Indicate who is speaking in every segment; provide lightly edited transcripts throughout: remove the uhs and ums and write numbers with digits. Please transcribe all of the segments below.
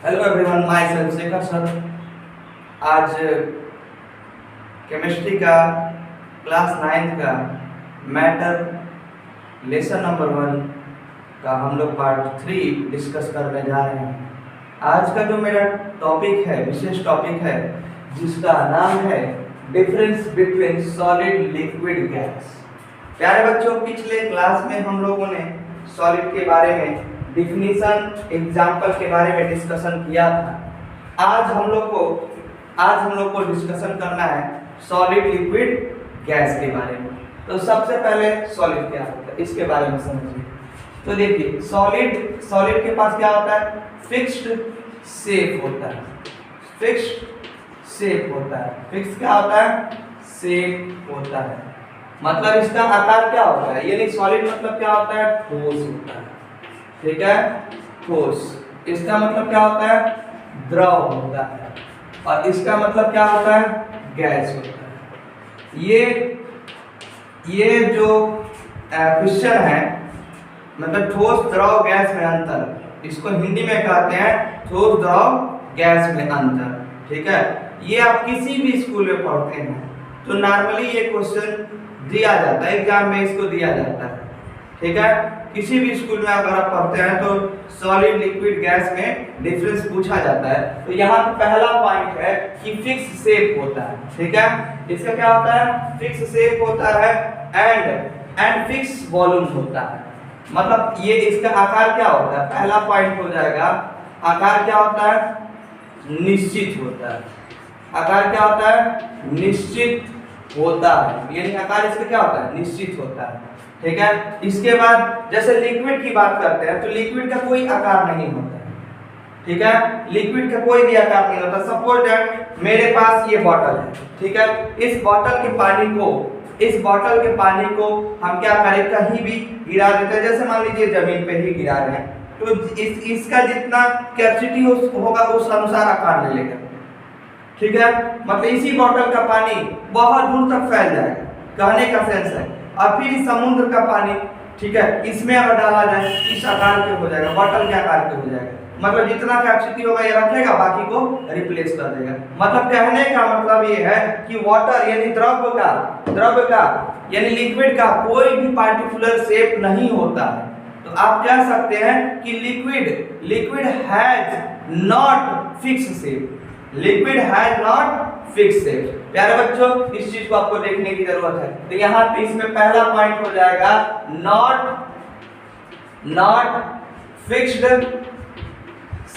Speaker 1: Hello everyone, my self Shekhar sir. आज chemistry का class 9 का मैटर लेसन नंबर 1 का हम लोग पार्ट 3 डिस्कस करने जा रहे हैं। आज का जो मेरा टॉपिक है, विशेष टॉपिक है, जिसका नाम है difference between solid liquid gas. प्यारे बच्चों, पिछले क्लास में हम लोगों ने सॉलिड के बारे में डिफिनीशन, एग्जाम्पल के बारे में डिस्कशन किया था। आज हम लोग को डिस्कशन करना है सॉलिड लिक्विड गैस के बारे में। तो सबसे पहले सॉलिड क्या होता है इसके बारे में समझिए। तो देखिए, सॉलिड के पास क्या होता है? फिक्स्ड शेप होता है। फिक्स्ड शेप होता है। फिक्स क्या होता है? शेप होता है। मतलब इसका आकार क्या होता है? यानी सॉलिड मतलब क्या होता है? ठोस होता है। ठीक है, ठोस। इसका मतलब क्या होता है? द्रव होता है। और इसका मतलब क्या होता है? गैस होता है। ये जो क्वेश्चन है, मतलब ठोस द्रव गैस में अंतर, इसको हिंदी में कहते हैं ठोस द्रव गैस में अंतर। ठीक है, ये आप किसी भी स्कूल में पढ़ते हैं तो नॉर्मली ये क्वेश्चन दिया जाता है, एग्जाम में इसको दिया जाता है। ठीक है, किसी भी स्कूल में अगर आप पढ़ते हैं तो सॉलिड लिक्विड गैस में डिफरेंस पूछा जाता है। तो यहाँ पहला पॉइंट है कि फिक्स शेप होता है। ठीक है, इसका क्या होता है? फिक्स शेप होता है एंड फिक्स वॉल्यूम होता है। मतलब ये इसका आकार क्या होता है? पहला पॉइंट हो जाएगा, आकार क्या होता है? निश्चित होता है। आकार क्या होता है? निश्चित होता है। यानी आकार इसका क्या होता है? निश्चित होता है। ठीक है, इसके बाद जैसे लिक्विड की बात करते हैं तो लिक्विड का कोई आकार नहीं होता है। ठीक है, लिक्विड का कोई भी आकार नहीं होता। सपोज दैट मेरे पास ये बॉटल है। ठीक है, इस बॉटल के पानी को हम क्या करें? कहीं भी गिरा देते हैं। जैसे मान लीजिए जमीन पे ही गिरा रहे हैं तो इसका जितना कैपेसिटी होगा उस अनुसार आकार ले लेगा। ठीक है, मतलब इसी बॉटल का पानी बहुत दूर तक फैल जाएगा, कहने का सेंस है। और फिर इस समुद्र का पानी, ठीक है, इसमें अगर डाला जाए इस आकार के हो जाएगा, बॉटल के आकार के हो जाएगा। मतलब जितना कैपेसिटी होगा ये रखेगा, बाकी को रिप्लेस कर देगा। मतलब कहने का मतलब ये है कि वाटर यानी द्रव का यानी लिक्विड का कोई भी पार्टिकुलर शेप नहीं होता है। तो आप कह सकते हैं कि liquid has not fix shape. Liquid has not fix shape. प्यारे बच्चों, इस चीज को आपको देखने की जरूरत है। तो यहाँ पे इसमें पहला पॉइंट हो जाएगा not fixed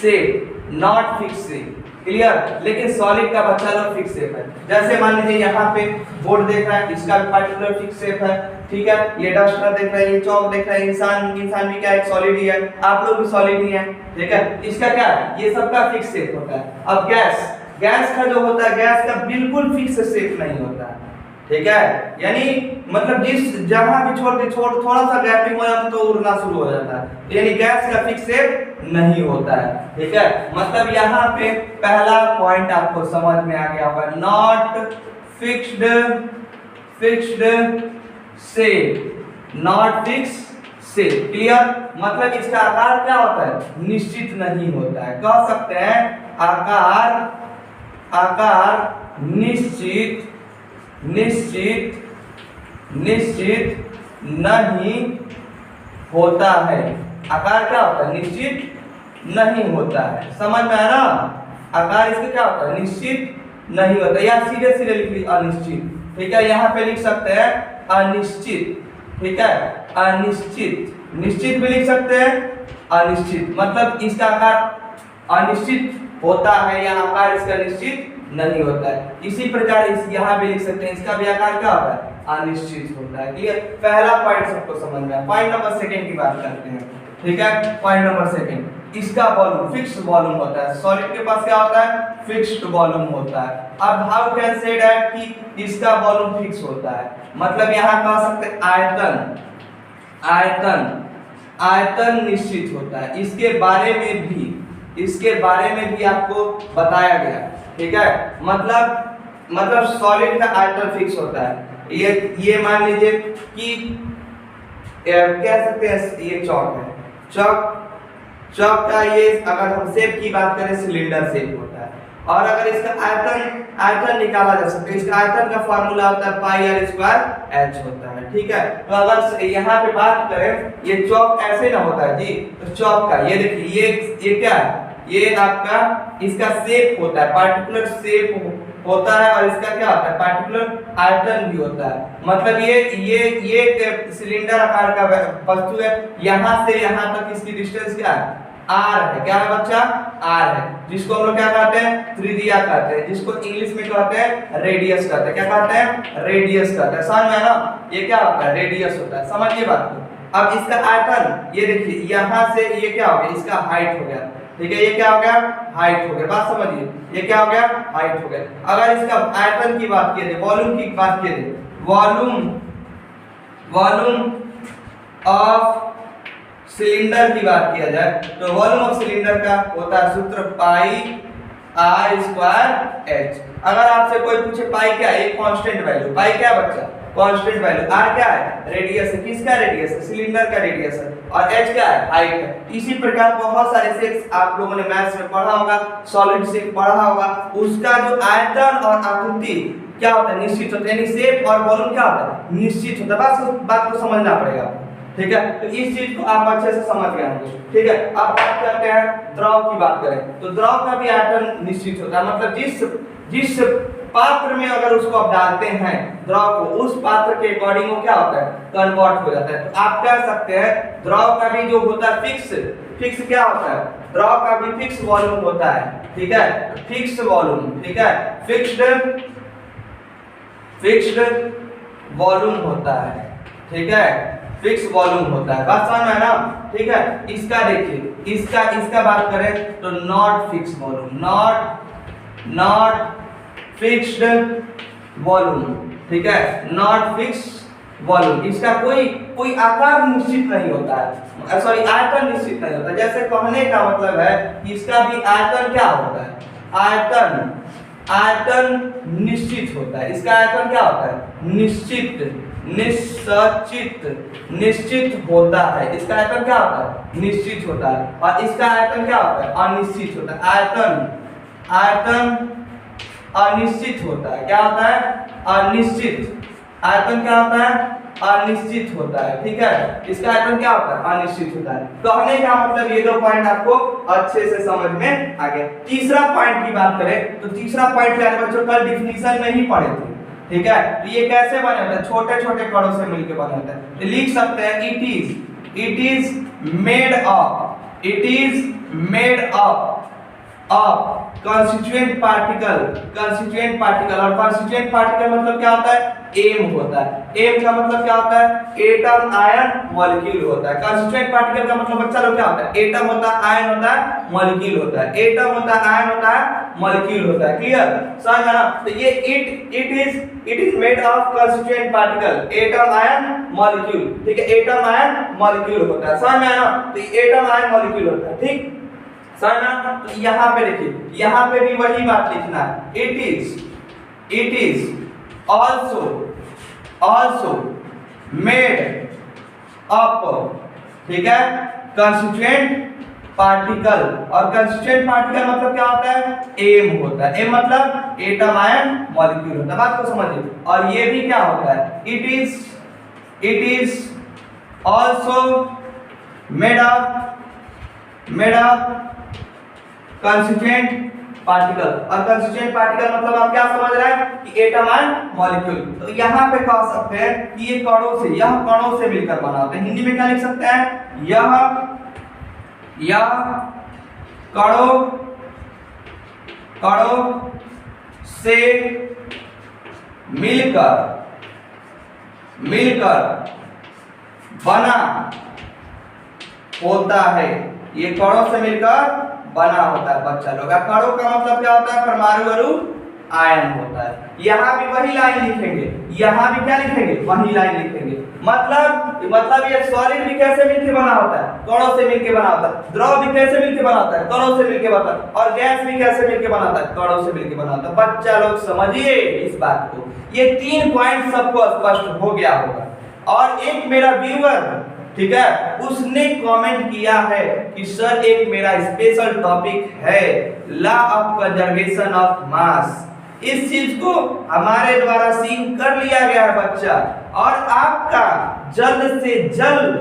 Speaker 1: shape, not fix shape. Clear? लेकिन सॉलिड का बच्चा लोग फिक्स शेप है। जैसे मान लीजिए यहाँ पे बोर्ड देख रहा है, इसका भी पार्टिकुलर फिक्स शेप है। ठीक है, ये डस्टर देख रहा है, ये चौक देख रहा है, इंसान भी क्या है? सॉलिड ही है। आप लोग भी सॉलिड ही है। ठीक है, इसका क्या है? ये सबका फिक्स शेप होता है। अब गैस का जो होता है, गैस का बिल्कुल फिक्स शेप नहीं होता है। ठीक है, यानी मतलब जहां भी थोड़ा सा गैपिंग हो जाता है तो उड़ना शुरू हो जाता है। यानी गैस का फिक्स शेप नहीं होता है। ठीक है, मतलब यहाँ पे पहला पॉइंट आपको समझ में आ गया होगा, not fixed shape, not fix shape. Clear? मतलब इसका आकार क्या होता है? निश्चित नहीं होता है। कह सकते हैं आकार निश्चित नहीं होता है। आकार क्या होता है? निश्चित नहीं होता है। समझ में आया ना? आकार इसका क्या होता है? निश्चित नहीं होता। या सीधे लिख लीजिए अनिश्चित। ठीक है, यहाँ पे लिख सकते हैं अनिश्चित। ठीक है, अनिश्चित। निश्चित भी लिख सकते हैं, अनिश्चित। मतलब इसका आकार अनिश्चित होता है या आकार इसका निश्चित नहीं होता है। इसी प्रकार यहाँ भी लिख सकते हैं, इसका भी आकार क्या होता है? अनिश्चित होता है। क्लियर? पहला पॉइंट सबको समझ में आया। पॉइंट नंबर सेकंड की बात करते हैं। ठीक है, पॉइंट नंबर सेकंड, इसका वॉल्यूम फिक्स्ड वॉल्यूम होता है। सॉलिड के पास क्या होता है? फिक्स्ड वॉल्यूम होता है। अब हाउ कैन से दैट कि इसका वॉल्यूम फिक्स होता है? मतलब यहाँ कह सकते हैं आयतन निश्चित होता है। इसके बारे में भी आपको बताया गया। ठीक है, मतलब सॉलिड का आयतन फिक्स होता है। ये मान लीजिए कि कह सकते हैं ये चौक है। चौक का ये अगर हम शेप की बात करें सिलेंडर शेप होता है। और अगर इसका आयतन निकाला जा सकता है, इसका आयतन का फार्मूला होता है पाई आर स्क्वायर एच होता है। ठीक है, तो अगर यहाँ पे बात करें ये चौक ऐसे ना होता है जी, तो चौक का ये देखिए ये क्या है, ये आपका इसका शेप होता है, पार्टिकुलर शेप होता है और इसका क्या होता है पार्टिकुलर आयतन भी होता है। मतलब ये सिलेंडर आकार का वस्तु है, यहाँ से यहाँ तक इसकी डिस्टेंस क्या है आर है। क्या है बच्चा आर है, जिसको हम लोग क्या कहते हैं त्रिज्या कहते हैं, जिसको इंग्लिश में कहते हैं रेडियस कहते हैं। क्या कहते हैं रेडियस कहते हैं, समझ में ना, ये क्या होता है रेडियस होता है, समझिए बात को। अब इसका आयतन ये देखिए यहाँ से ये क्या हो गया इसका हाइट हो गया। ठीक है, ये क्या हो गया हाइट हो गया, बात समझिए, ये क्या हो गया हाइट हो गया। अगर इसका आयतन की बात किए वॉल्यूम की बात किए वॉल्यूम ऑफ सिलेंडर की बात किया जाए तो वॉल्यूम ऑफ सिलेंडर का होता है सूत्र पाई आर स्क्वायर एच। अगर आपसे कोई पूछे पाई क्या है, एक कांस्टेंट वैल्यू, पाई क्या है बच्चा कांस्टेंट वैल्यू, आर क्या है रेडियस है, किसका रेडियस है सिलेंडर का रेडियस है, और एच क्या है हाइट है। इसी प्रकार बहुत सारे शेप्स आप लोगों ने मैथ्स में पढ़ा होगा, सॉलिड शेप पढ़ा होगा, उसका जो आयतन और आकृति क्या होता है निश्चित होता है, यानी शेप और वॉल्यूम क्या होता है निश्चित होता है। बात को समझना पड़ेगा, ठीक है, तो इस चीज को आप अच्छे से समझ गए होंगे। ठीक है, अब बात करते हैं द्रव की बात करें तो द्रव का भी आयतन निश्चित होता है, मतलब जिस पात्र में अगर उसको आप डालते हैं द्रव को, उस पात्र के अकॉर्डिंग वो क्या होता है कन्वर्ट हो जाता है। तो आप कह सकते हैं द्रव का भी जो होता है फिक्स क्या होता है, द्रव का भी फिक्स वॉल्यूम होता है। ठीक है, फिक्स वॉल्यूम, ठीक है, फिक्स्ड वॉल्यूम होता है। ठीक है, फिक्स वॉल्यूम होता है, बात समझ में है ना। ठीक है, इसका देखिए इसका बात करें तो not fix volume, not fixed volume. ठीक है, नॉट फिक्स वॉल्यूम, इसका कोई आकार निश्चित नहीं होता है, सॉरी आयतन निश्चित नहीं होता। जैसे कहने का मतलब है कि इसका भी आयतन क्या होता है, आयतन निश्चित होता है। इसका आयतन क्या होता है निश्चित होता है। इसका आयतन क्या होता है निश्चित होता है, और इसका आयतन क्या होता है अनिश्चित होता है। आयतन अनिश्चित होता है, क्या होता है अनिश्चित, आयतन क्या होता है अनिश्चित होता है। ठीक है, इसका आयतन क्या होता है अनिश्चित होता है। कहने का मतलब ये दो पॉइंट आपको अच्छे से समझ में आ गया। तीसरा पॉइंट की बात करें तो तीसरा पॉइंट क्या है बच्चों, कल डिफिनीशन में ही पढ़े थे। ठीक है, तो ये कैसे बने होते हैं छोटे छोटे कणों से मिलकर बने होते हैं। तो लिख सकते हैं it is made of constituent particle, और कंस्टिट्यूएंट पार्टिकल मतलब क्या होता है एम होता है। एम का मतलब क्या होता है एटम आयन मॉलिक्यूल होता है। कंस्टिट्यूएंट पार्टिकल का मतलब बच्चा लोग क्या होता है एटम होता है, आयन होता है, मॉलिक्यूल होता है। एटम होता है, आयन होता है, मॉलिक्यूल होता है। क्लियर, समझ ना। तो ये it is made of constituent particle, atom ion molecule. ठीक है, एटम आयन मॉलिक्यूल होता है, समझ में आया ना। तो एटम आयन मॉलिक्यूल होता है, ठीक समझ ना। तो यहाँ पे देखिए, यहाँ पे भी वही बात लिखना है, it is also made up, ठीक है, कंस्टिट्यूएंट पार्टिकल। और कंस्टिट्यूएंट पार्टिकल मतलब क्या होता है एम होता है। एम मतलब एटम आयन मॉलिक्यूल होता है, बात को समझिए। और ये भी क्या होता है it is also made up constituent particle. और कंस्टिट्यूएंट पार्टिकल मतलब आप क्या समझ रहे हैं कि एटम आयन मॉलिक्यूल। तो यहाँ पे कह सकते हैं कि ये कणों से मिलकर बना होता है। हिंदी में क्या लिख सकते हैं, यह कणों से मिलकर बना होता है। ये कणों से मिलकर बना होता है बच्चा लोग। कणों का मतलब क्या होता है परमाणु अणु आयन होता है। यहाँ भी वही लाइन लिखेंगे, यहाँ भी क्या लिखेंगे वही लाइन लिखेंगे। मतलब ये सॉलिड भी कैसे मिलकर बना होता है कणों से मिलकर बना होता है, द्रव भी कैसे मिलकर बना होता है कणों से मिलकर बना होता है, और गैस भी कैसे मिलकर बना होता है कणों से मिलकर बना होता है। बच्चा लोग समझिए इस बात को, ये 3 पॉइंट सबको स्पष्ट हो गया होगा। और एक मेरा व्यूअर ठीक है, उसने कमेंट किया है कि सर एक मेरा स्पेशल टॉपिक है law of conservation of mass. इस चीज को हमारे द्वारा सीन कर लिया गया है बच्चा, और आपका जल्द से जल्द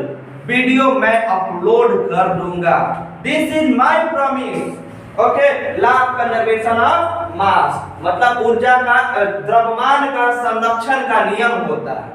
Speaker 1: वीडियो मैं अपलोड कर दूंगा। This is my promise. Okay, law of conservation of mass मतलब ऊर्जा का द्रव्यमान का संरक्षण का नियम होता है।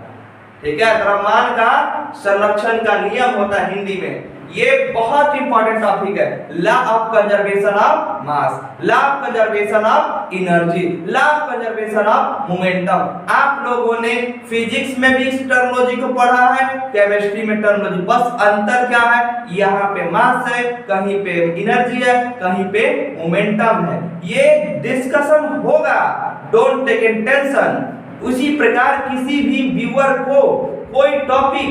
Speaker 1: ठीक है, द्रव्यमान का संरक्षण का नियम होता है हिंदी में। ये बहुत इंपॉर्टेंट टॉपिक है, law of conservation of mass, law of conservation of energy, law of conservation of momentum. आप लोगों ने फिजिक्स में भी इस टर्मिनोलॉजी को पढ़ा है, केमिस्ट्री में टर्मिनोलॉजी, बस अंतर क्या है, यहाँ पे मास है, कहीं पे एनर्जी है, कहीं पे मोमेंटम है। ये डिस्कशन होगा, डोंट टेक इन टेंशन। उसी प्रकार किसी भी व्यूअर को कोई टॉपिक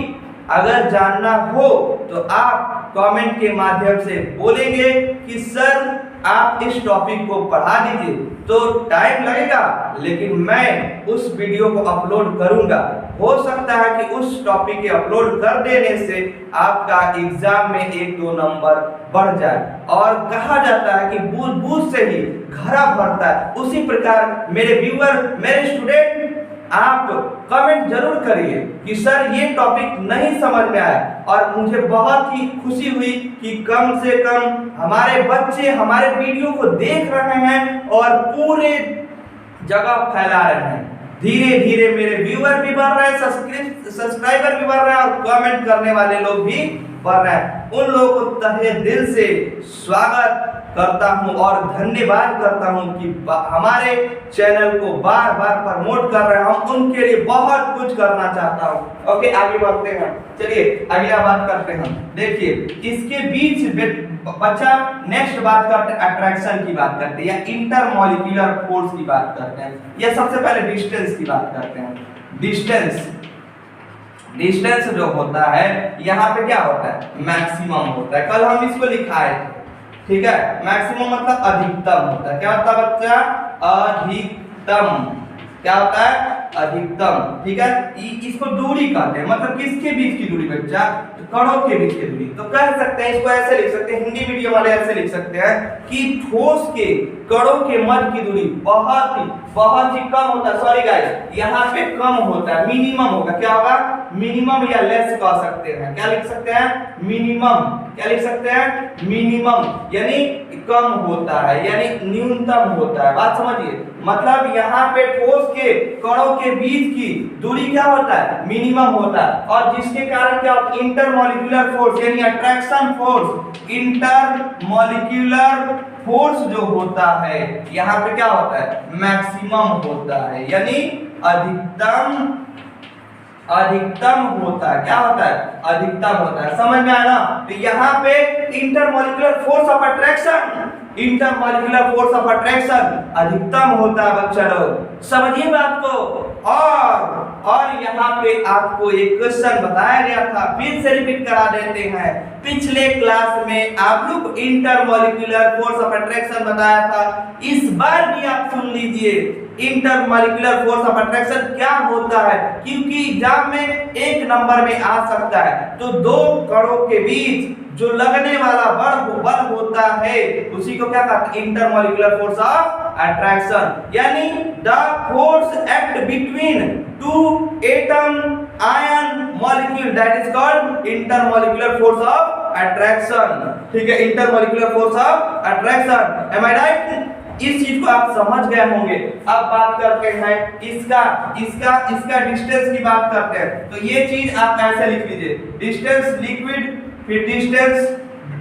Speaker 1: अगर जानना हो तो आप कमेंट के माध्यम से बोलेंगे कि सर आप इस टॉपिक को पढ़ा दीजिए, तो टाइम लगेगा लेकिन मैं उस वीडियो को अपलोड करूंगा। हो सकता है कि उस टॉपिक के अपलोड कर देने से आपका एग्जाम में 1-2 नंबर बढ़ जाए। और कहा जाता है कि बूझ बूझ से ही घड़ा भरता है, उसी प्रकार मेरे व्यूअर, मेरे स्टूडेंट, आप कमेंट जरूर करिए कि सर ये टॉपिक नहीं समझ में आया। और मुझे बहुत ही खुशी हुई कि कम से कम हमारे बच्चे हमारे वीडियो को देख रहे हैं और पूरे जगह फैला रहे हैं। धीरे धीरे मेरे व्यूअर भी बढ़ रहे हैं, सब्सक्राइबर भी बढ़ रहे हैं और कमेंट करने वाले लोग भी बढ़ रहे हैं। उन लोगों को तहे दिल से स्वागत करता हूं और धन्यवाद करता हूं कि हमारे चैनल को बार बार प्रमोट कर रहे हैं। हम उनके लिए बहुत कुछ करना चाहता हूं। ओके, आगे बढ़ते हैं। चलिए अगला बात करते हैं। देखिए इसके बीच बच्चा नेक्स्ट बात करते हैं, अट्रैक्शन की बात करते हैं या इंटरमॉलिक्यूलर फोर्स की बात करते हैं, या सबसे पहले डिस्टेंस की बात करते हैं। डिस्टेंस जो होता है यहाँ पे क्या होता है, मैक्सिमम होता है। कल हम इसको लिखाए थे, ठीक है। मैक्सिमम मतलब अधिकतम होता है। क्या होता है बच्चा, अधिकतम। क्या होता है, अधिकतम, ठीक है। इसको दूरी कहते हैं, मतलब किसके बीच की दूरी बच्चा, कणों के बीच की दूरी। तो कह सकते हैं, इसको ऐसे लिख सकते हैं, हिंदी मीडियम वाले ऐसे लिख सकते हैं कि ठोस के कणों के मध्य की दूरी बहुत ही कम होता है। सॉरी गाइस, यहाँ पे कम होता है, मिनिमम होगा। क्या होगा, मिनिमम या लेस कह सकते हैं। क्या लिख सकते हैं, मिनिमम। क्या लिख सकते हैं, मिनिमम, यानी कम होता है, यानी न्यूनतम होता है। बात समझिए, मतलब यहाँ पे ठोस के कणों के बीच की दूरी क्या होता है, मिनिमम होता है। और जिसके कारण क्या होता है, इंटरमॉलिक्यूलर फोर्स यानी अट्रैक्शन फोर्स, इंटरमॉलिक्यूलर फोर्स जो होता है यहाँ पे क्या होता है, मैक्सिमम होता है, यानी अधिकतम होता है। क्या होता है, अधिकतम होता है। समझ में आया ना। तो यहाँ पे इंटरमॉलिक्यूलर फोर्स ऑफ अट्रैक्शन अधिकतम होता है बच्चा लोग, समझिए बात को। और यहाँ पे आपको एक क्वेश्चन बताया गया था, फिर से रिपीट करा देते हैं। पिछले क्लास में आप लोग इंटरमॉलिक्यूलर फोर्स ऑफ अट्रैक्शन बताया था, इस बार भी आप सुन लीजिए इंटरमॉलिक्यूलर फोर्स ऑफ अट्रैक्शन क्या होता है, क्योंकि एग्जाम में 1 नंबर में आ सकता है। तो 2 कणों के बीच जो लगने वाला बल होता है उसी को क्या कहते हैं, इंटरमॉलिक्यूलर फोर्स ऑफ अट्रैक्शन। यानी the force act between 2 atom ion molecule, that is called intermolecular force of attraction. ठीक है, intermolecular force of attraction. Am I right? इस चीज को आप समझ गए होंगे। अब बात करते हैं इसका डिस्टेंस की बात करते हैं। तो ये चीज आप ऐसे लिख लीजिए, डिस्टेंस लिक्विड, फिर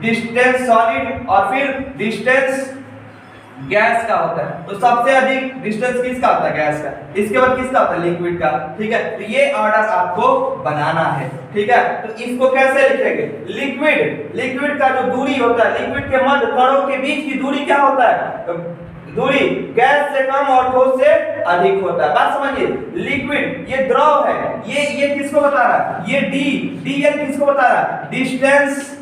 Speaker 1: डिस्टेंस सॉलिड और फिर डिस्टेंस गैस का होता है। तो सबसे अधिक डिस्टेंस किसका होता है, गैस का। इसके बाद किसका होता है, लिक्विड का। ठीक है, तो ये ऑर्डर आपको बनाना है। ठीक है, तो इसको कैसे लिखेंगे, लिक्विड का जो दूरी होता है, लिक्विड के मध्य कणों के बीच की दूरी क्या होता है, दूरी गैस से कम और ठोस से अधिक होता है। बात समझिए, लिक्विड ये द्रव है, ये किसको बता रहा है, ये dl किसको बता रहा है, डिस्टेंस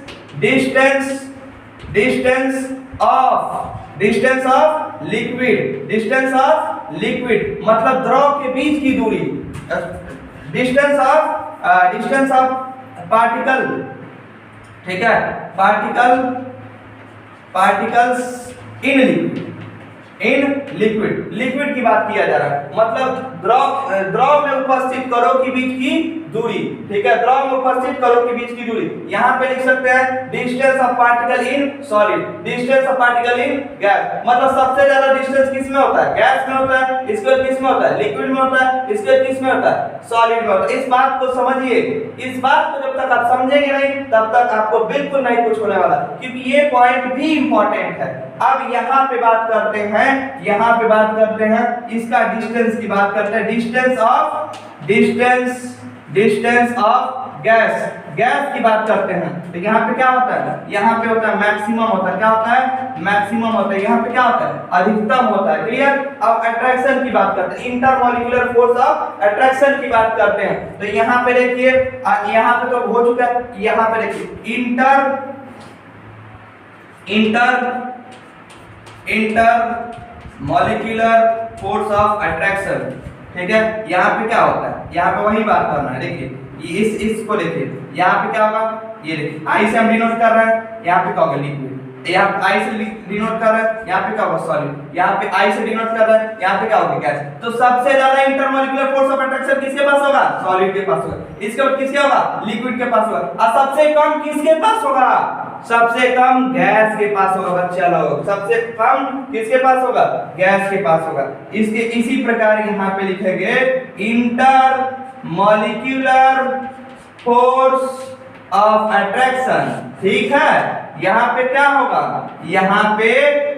Speaker 1: ऑफ लिक्विड मतलब द्रव के बीच की दूरी। डिस्टेंस ऑफ पार्टिकल, ठीक है, पार्टिकल्स इन लिक्विड, लिक्विड की बात किया जा रहा है, मतलब द्रव में उपस्थित कणों के बीच की दूरी, ठीक है, द्रव में उपस्थित कणों के बीच की दूरी। यहाँ पे लिख सकते हैं distance of particle in solid, distance of particle in gas, मतलब सबसे ज्यादा डिस्टेंस किस में होता है? गैस में होता है। इसके बाद किस में होता है? लिक्विड में होता है। इसके बाद किस में होता है? सॉलिड में होता है। इस बात को समझिए, इस बात को जब तक आप समझेंगे नहीं तब तक आपको बिल्कुल नहीं कुछ होने वाला, क्योंकि ये पॉइंट भी इंपॉर्टेंट है। अब यहाँ पे बात करते हैं, इसका डिस्टेंस की बात करते हैं, डिस्टेंस ऑफ गैस की बात करते हैं। तो यहाँ पे क्या होता है? यहाँ पे होता है मैक्सिमम होता है। क्या होता है? मैक्सिमम होता है। यहाँ पे क्या होता है? अधिकतम होता है। क्लियर? अब अट्रैक्शन की बात करते हैं, इंटरमॉलिक्यूलर फोर्स ऑफ अट्रैक्शन की बात करते हैं। तो यहाँ पे देखिए, यहाँ पे तो हो चुका है, यहाँ पे देखिए इंटरमॉलिक्यूलर फोर्स ऑफ अट्रैक्शन, ठीक है। यहाँ पे क्या होता है? यहाँ पे वही बात करना है। देखिए इसको देखिए, यहाँ पे क्या होगा? ये देखिए आई से हम डिनोट कर रहे हैं, यहाँ पे क्या होगा? लिक्विड। यहाँ पे आई से डिनोट कर रहे हैं, यहाँ पे क्या होगा? सॉलिड। यहाँ पे आई से डिनोट कर रहे हैं, यहाँ पे क्या होगा? गैस। तो सबसे ज्यादा इंटरमॉलिक्यूलर फोर्स ऑफ अट्रैक्शन किसके पास होगा? सॉलिड के पास होगा। इसके बाद किसके होगा? लिक्विड के पास होगा। और सबसे कम किसके पास होगा? सबसे कम गैस के पास होगा बच्चा लोग, सबसे कम किसके पास होगा? गैस के पास होगा। इसके इसी प्रकार यहाँ पे लिखेंगे इंटरमॉलिक्यूलर फोर्स ऑफ अट्रैक्शन, ठीक है। यहाँ पे क्या होगा? यहाँ पे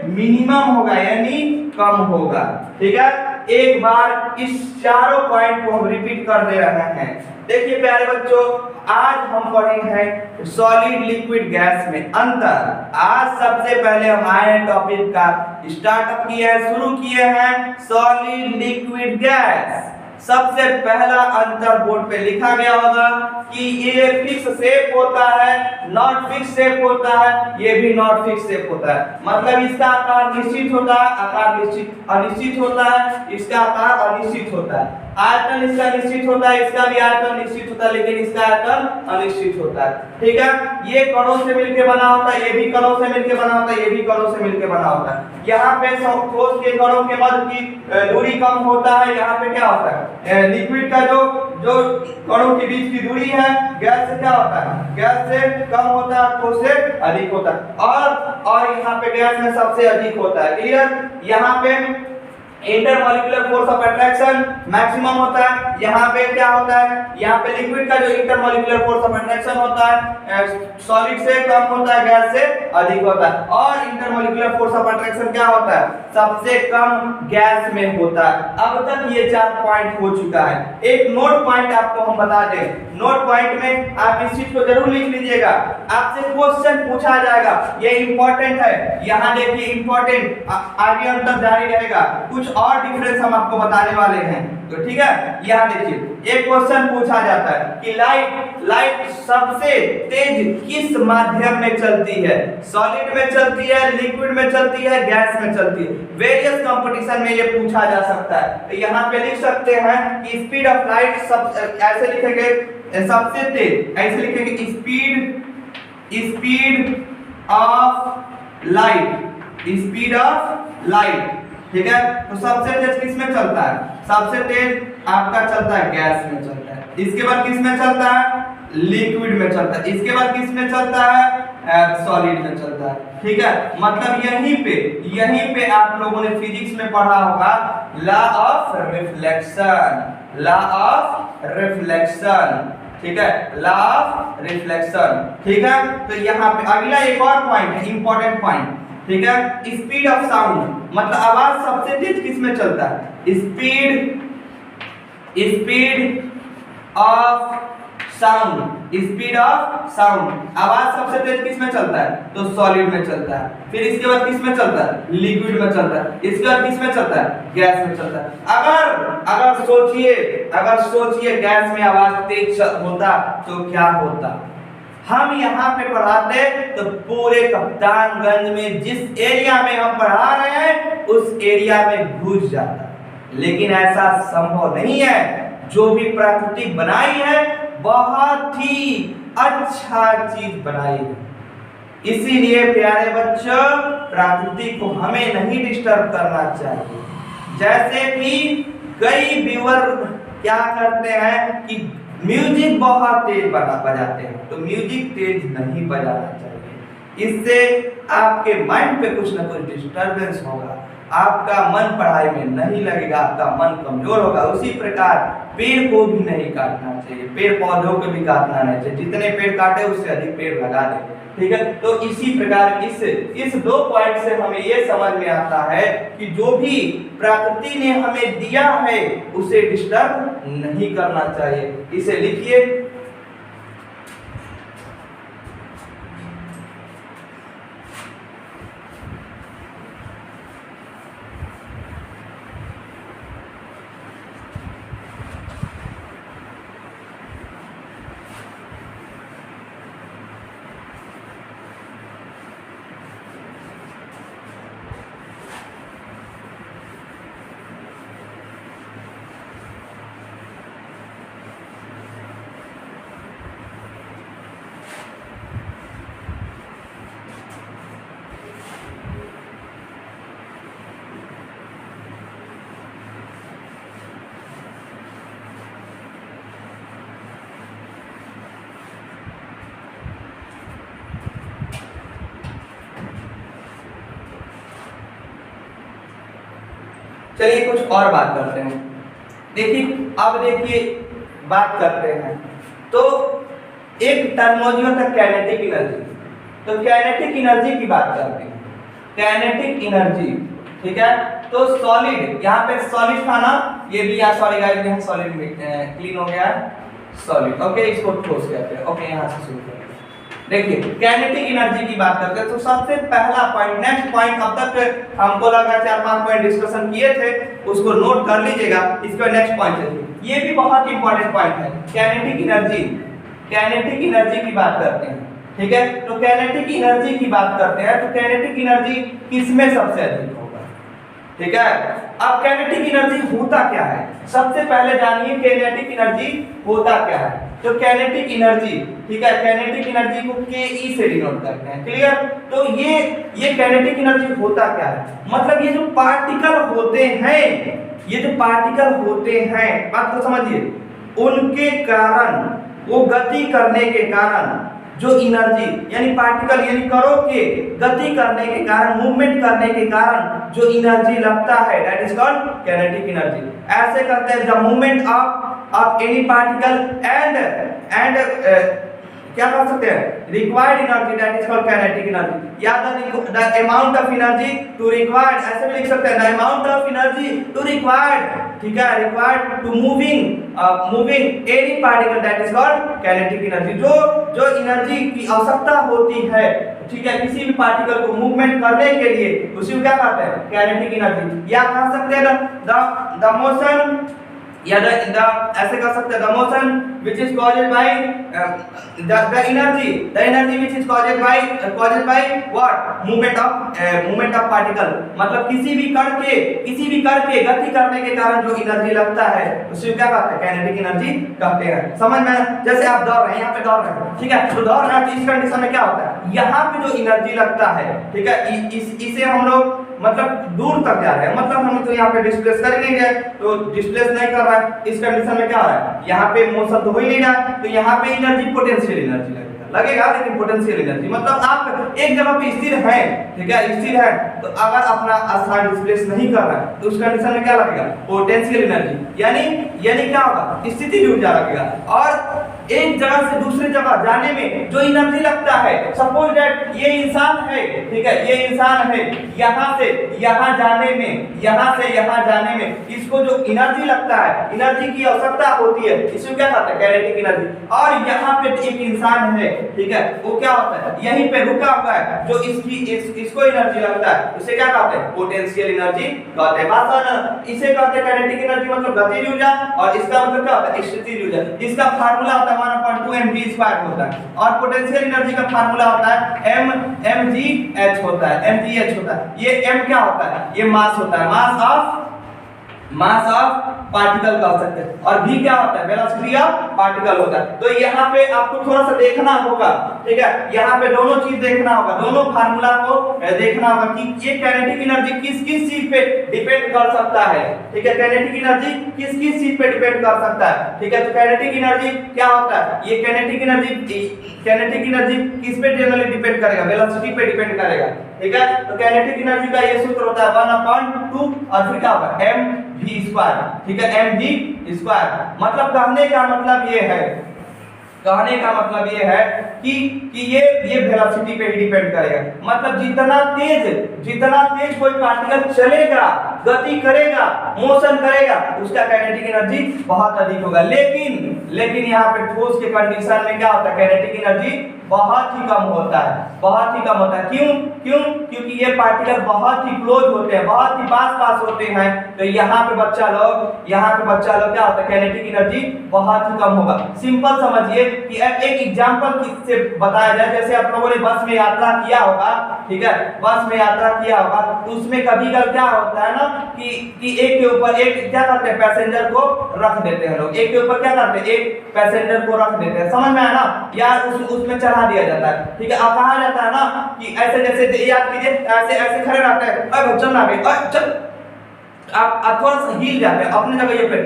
Speaker 1: मिनिमम होगा, यानी कम होगा, ठीक है। एक बार इस चारों पॉइंट को हम रिपीट कर दे रहे हैं। देखिए प्यारे बच्चों, आज हम पढ़े हैं सॉलिड लिक्विड गैस में अंतर। आज सबसे पहले हम आए टॉपिक का स्टार्टअप किया है, शुरू किए हैं सॉलिड लिक्विड गैस। सबसे पहला अंतर बोर्ड पे लिखा गया होगा कि ये फिक्स शेप होता है, नॉट फिक्स शेप होता है, ये भी नॉट फिक्स शेप होता है। मतलब इसका आकार निश्चित होता है, आकार निश्चित अनिश्चित होता है, इसका आकार अनिश्चित होता है। आयतन इसका निश्चित होता है, इसका भी आयतन निश्चित होता है, लेकिन इसका आयतन अनिश्चित होता है, ठीक है। ये कणों से मिलकर बना होता है, ये भी कणों से मिलकर बना होता है, ये भी कणों से मिलकर बना होता है। यहाँ पे ठोस के कणों के मध्य की दूरी कम होता है। यहाँ पे क्या होता है? लिक्विड का जो कणों के बीच की दूरी है गैस से क्या होता है? गैस से कम होता है, ठोस से अधिक होता है। और यहाँ पे गैस में सबसे अधिक होता है। क्लियर? यहाँ पे intermolecular force of attraction maximum होता है। यहाँ पे क्या होता है? यहाँ पे लिक्विड का जो इंटरमॉलिक्यूलर फोर्स ऑफ अट्रैक्शन होता है सॉलिड से कम होता है, गैस से अधिक होता है। और इंटरमॉलिक्यूलर फोर्स ऑफ अट्रैक्शन क्या होता है? सबसे कम गैस में होता है। अब तक ये 4 पॉइंट हो चुका है। एक नोट पॉइंट आपको हम बता दें, नोट पॉइंट में आप इस चीज को जरूर लिख लीजिएगा, आपसे क्वेश्चन पूछा जाएगा, ये इंपॉर्टेंट है। यहाँ देखिए इंपॉर्टेंट, आगे अंतर जारी रहेगा, कुछ और डिफरेंस हम आपको बताने वाले हैं, तो ठीक है। यहाँ देखिए एक क्वेश्चन पूछा जाता है कि लाइट सबसे तेज किस माध्यम में चलती है? सॉलिड में चलती है, लिक्विड में चलती है, गैस में चलती है? वेरियस कंपटीशन में ये पूछा जा सकता है। तो यहाँ पे लिख सकते हैं कि स्पीड ऑफ लाइट ऐसे लिखेंगे, सबसे तेज ऐसे लिखेंगे स्पीड ऑफ लाइट, ठीक है। तो सबसे तेज किस में चलता है? सबसे तेज आपका चलता है गैस में चलता है। इसके बाद किस में चलता है? लिक्विड में चलता है। इसके बाद किस में चलता है? सॉलिड में चलता है, ठीक है। मतलब यहीं पे आप लोगों ने फिजिक्स में पढ़ा होगा लॉ ऑफ रिफ्लेक्शन, ठीक है, लॉ ऑफ रिफ्लेक्शन, ठीक है। तो यहाँ पे अगला एक और पॉइंट है, इंपॉर्टेंट पॉइंट, ठीक है। स्पीड ऑफ साउंड, मतलब आवाज सबसे तेज किस में चलता है? स्पीड ऑफ साउंड, आवाज सबसे तेज किस में चलता है? तो सॉलिड में चलता है। फिर इसके बाद किस में चलता है? लिक्विड में चलता है। इसके बाद किस में चलता है? गैस में चलता है। अगर सोचिए गैस में आवाज तेज होता तो क्या होता? हम यहाँ पे पढ़ाते तो पूरे कप्तानगंज में जिस एरिया में हम पढ़ा रहे हैं उस एरिया में घुस जाता, लेकिन ऐसा संभव नहीं है। जो भी प्राकृतिक बनाई है बहुत ही अच्छा चीज बनाई है। इसीलिए प्यारे बच्चों, प्रकृति को हमें नहीं डिस्टर्ब करना चाहिए। जैसे कि कई व्यूअर क्या करते हैं कि म्यूजिक बहुत तेज बजाते हैं, तो म्यूजिक तेज नहीं बजाना चाहिए। इससे आपके माइंड पे कुछ ना कुछ डिस्टर्बेंस होगा, आपका मन पढ़ाई में नहीं लगेगा, आपका मन कमजोर होगा। उसी प्रकार पेड़ को भी नहीं काटना चाहिए, पेड़ पौधों को भी काटना नहीं चाहिए। जितने पेड़ काटे उससे अधिक पेड़ लगा दें, ठीक है। तो इसी प्रकार इस 2 पॉइंट से हमें ये समझ में आता है कि जो भी प्रकृति ने हमें दिया है उसे डिस्टर्ब नहीं करना चाहिए। इसे लिखिए। चलिए कुछ और बात करते हैं। देखिए अब देखिए बात करते हैं तो एक टर्मोलॉजी होता है कैनेटिक एनर्जी। तो कैनेटिक एनर्जी की बात करते हैं, कैनेटिक एनर्जी, ठीक है। तो सॉलिड, यहाँ पे सॉलिड था ना, ये भी यहाँ सॉरी गाइस, यहाँ सॉलिड क्लीन हो गया है, सॉलिड, ओके। इसको ठोस कहते हैं, ओके। यहाँ से शुरू करें। देखिए कैनेटिक एनर्जी की बात करते हैं तो सबसे पहला पॉइंट, नेक्स्ट पॉइंट अब तक हमको लगा 4-5 पॉइंट डिस्कशन किए थे, उसको नोट कर लीजिएगा। इसका नेक्स्ट पॉइंट है, ये भी बहुत इंपॉर्टेंट पॉइंट है, कैनेटिक एनर्जी। कैनेटिक एनर्जी की बात करते हैं, ठीक है। तो कैनेटिक एनर्जी की बात करते हैं तो कैनेटिक एनर्जी किसमें सबसे अधिक होगा, ठीक है। अब कैनेटिक एनर्जी होता क्या है, सबसे पहले जानिए कैनेटिक एनर्जी होता क्या है। तो कैनेटिक एनर्जी, ठीक है, कैनेटिक एनर्जी को के से डिनोट करते हैं, क्लियर। तो ये कैनेटिक एनर्जी होता क्या है, मतलब ये जो पार्टिकल होते हैं, ये जो पार्टिकल होते हैं, बात को समझिए, उनके कारण, वो गति करने के कारण जो एनर्जी, यानी पार्टिकल यानी कणों के गति करने के कारण, मूवमेंट करने के कारण जो एनर्जी लगता है, that is called kinetic energy. ऐसे करते हैं the movement of any particle and क्या कर सकते हैं, required energy, that is called kinetic energy. या the amount of energy to required, ऐसे भी लिख सकते हैं the amount of energy to required, ठीक है, required to moving any particle, that is called kinetic energy. जो एनर्जी की आवश्यकता होती है, ठीक है, किसी भी पार्टिकल को मूवमेंट करने के लिए, उसी को क्या कहते हैं, काइनेटिक एनर्जी। या कह सकते हैं द मोशन, या ऐसे कर सकते हैं the motion which is caused by the energy which is caused by what, movement of particle। मतलब किसी भी कण के गति करने के कारण जो एनर्जी लगता है उसे क्या कहते हैं, काइनेटिक एनर्जी कहते हैं। समझ में, जैसे आप दौड़ रहे हैं, यहाँ पे दौड़ रहे हैं, ठीक है, तो दौड़ रहे हैं तो इस कंडीशन में क्या होता है, यहाँ पे जो एनर्जी लगता है, ठीक है, इसे हम लोग मतलब दूर तक जा रहे हैं, मतलब हम तो यहाँ पे डिस्प्लेस कर नहीं रहे, तो डिस्प्लेस नहीं कर रहा है, इस कंडीशन में क्या हो रहा है, यहाँ पे मोशन तो हो ही नहीं रहा, तो यहाँ पे एनर्जी पोटेंशियल एनर्जी लगेगा, लेकिन पोटेंशियल एनर्जी मतलब आप एक जगह पे स्थिर हैं, ठीक है, स्थिर है, तो अगर अपना स्थान डिस्प्लेस नहीं कर रहा है तो उस कंडीशन में क्या लगेगा, पोटेंशियल एनर्जी, यानी क्या होगा, स्थिति ऊर्जा लगेगा। और एक जगह से दूसरी जगह जाने में जो एनर्जी लगता है, सपोज दैट ये इंसान है, ठीक है, ये इंसान है, यहाँ से यहाँ जाने में, यहाँ से यहाँ जाने में इसको जो एनर्जी लगता है, एनर्जी की आवश्यकता होती है, इसको क्या कहते हैं, काइनेटिक एनर्जी। और यहाँ पे एक इंसान है, ठीक है, वो क्या होता है, यहीं पे रुका हुआ है, जो इसको एनर्जी लगता है, उसे क्या कहते हैं, पोटेंशियल एनर्जी कहते हैं। बात इसे कहते हैं काइनेटिक एनर्जी, मतलब गतिज ऊर्जा, और इसका मतलब क्या होता है, स्थितिज ऊर्जा। इसका फार्मूला होता है 1/2 mv² होता है, और पोटेंशियल एनर्जी का फार्मूला होता है mgh होता है, mgh होता है। ये m क्या होता है, ये मास होता है, mass of mass of particle कह सकते हैं, और v क्या होता है, वेलोसिटी ऑफ पार्टिकल होता है। तो यहाँ पे आपको थोड़ा सा देखना होगा, ठीक है, यहाँ पे दोनों चीज देखना होगा, दोनों फार्मूला को देखना होगा कि ये काइनेटिक एनर्जी किस किस चीज पे डिपेंड कर सकता है, ठीक है, काइनेटिक एनर्जी किस किस चीज पे डिपेंड कर सकता है, ठीक है। तो काइनेटिक एनर्जी क्या होता है, ये काइनेटिक एनर्जी किस पे जनरली डिपेंड करेगा, वेलोसिटी पे डिपेंड करेगा, ठीक है। तो काइनेटिक एनर्जी का ये सूत्र होता है 1/2 और फिर क्या होगा mv², ठीक है, mv²। मतलब कहने का मतलब ये है, कहने का मतलब ये है कि ये वेलोसिटी पे ही डिपेंड करेगा। मतलब जितना तेज कोई पार्टिकल चलेगा, गति करेगा, मोशन करेगा, उसका काइनेटिक एनर्जी बहुत अधिक होगा। लेकिन यहाँ पे ठोस के कंडीशन में क्या होता है, काइनेटिक एनर्जी बहुत ही कम होता है, बहुत ही कम होता है। क्यों? क्योंकि ये पार्टिकल बहुत ही क्लोज होते हैं, बहुत ही पास होते हैं। तो यहाँ पे बच्चा लोग क्या होता है, काइनेटिक एनर्जी बहुत ही कम होगा। सिंपल समझिए कि एक एग्जांपल से बताया जाए, जैसे आप लोगों ने बस में यात्रा किया होगा, ठीक है, बस में यात्रा किया होगा, तो उसमें कभी-कभी क्या होता है ना कि एक के ऊपर एक क्या करते हैं, पैसेंजर को रख देते हैं लोग, एक के ऊपर क्या करते हैं, एक पैसेंजर को रख देते हैं, समझ में आया ना, या उसमें चढ़ा दिया जाता है, ठीक है। अब कहा जाता है ना कि ऐसे जैसे याद कीजिए, ऐसे खड़े रहते हैं, अरे चल ना बे, चल, आप थोड़ा सा हिल जाते हैं अपने जगह पे,